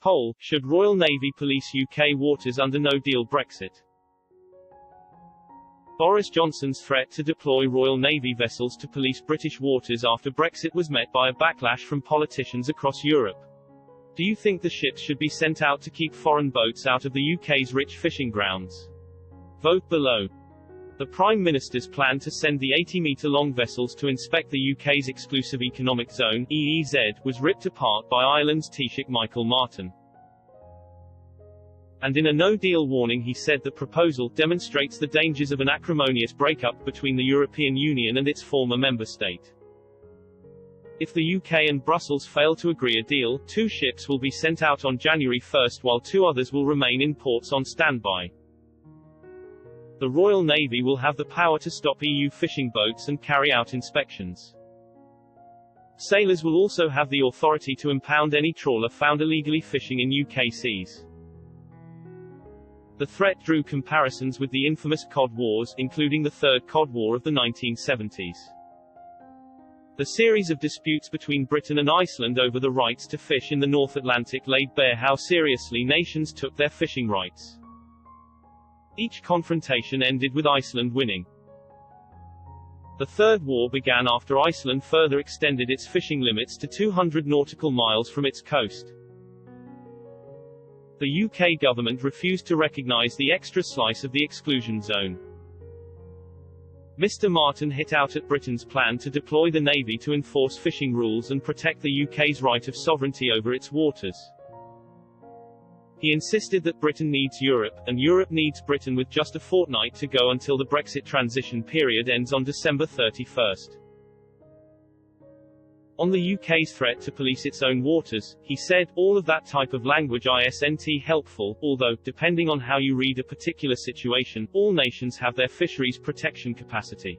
Poll: should Royal Navy police UK waters under no-deal Brexit? Boris Johnson's threat to deploy Royal Navy vessels to police British waters after Brexit was met by a backlash from politicians across Europe. Do you think the ships should be sent out to keep foreign boats out of the UK's rich fishing grounds? Vote below. The Prime Minister's plan to send the 80-metre-long vessels to inspect the UK's exclusive economic zone, EEZ, was ripped apart by Ireland's Taoiseach Michael Martin. And in a no-deal warning he said the proposal demonstrates the dangers of an acrimonious breakup between the European Union and its former member state. If the UK and Brussels fail to agree a deal, 2 ships will be sent out on January 1 while 2 others will remain in ports on standby. The Royal Navy will have the power to stop EU fishing boats and carry out inspections. Sailors will also have the authority to impound any trawler found illegally fishing in UK seas. The threat drew comparisons with the infamous Cod Wars, including the Third Cod War of the 1970s. The series of disputes between Britain and Iceland over the rights to fish in the North Atlantic laid bare how seriously nations took their fishing rights. Each confrontation ended with Iceland winning. The Third War began after Iceland further extended its fishing limits to 200 nautical miles from its coast. The UK government refused to recognise the extra slice of the exclusion zone. Mr. Martin hit out at Britain's plan to deploy the Navy to enforce fishing rules and protect the UK's right of sovereignty over its waters. He insisted that Britain needs Europe, and Europe needs Britain, with just a fortnight to go until the Brexit transition period ends on December 31. On the UK's threat to police its own waters, he said, all of that type of language isn't helpful, although, depending on how you read a particular situation, all nations have their fisheries protection capacity.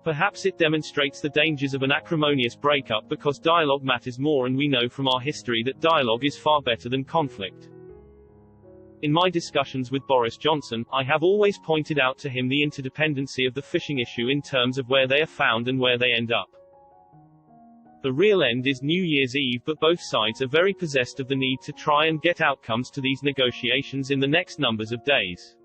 Perhaps it demonstrates the dangers of an acrimonious breakup because dialogue matters more, and we know from our history that dialogue is far better than conflict. In my discussions with Boris Johnson, I have always pointed out to him the interdependency of the fishing issue in terms of where they are found and where they end up. The real end is New Year's Eve, but both sides are very possessed of the need to try and get outcomes to these negotiations in the next numbers of days.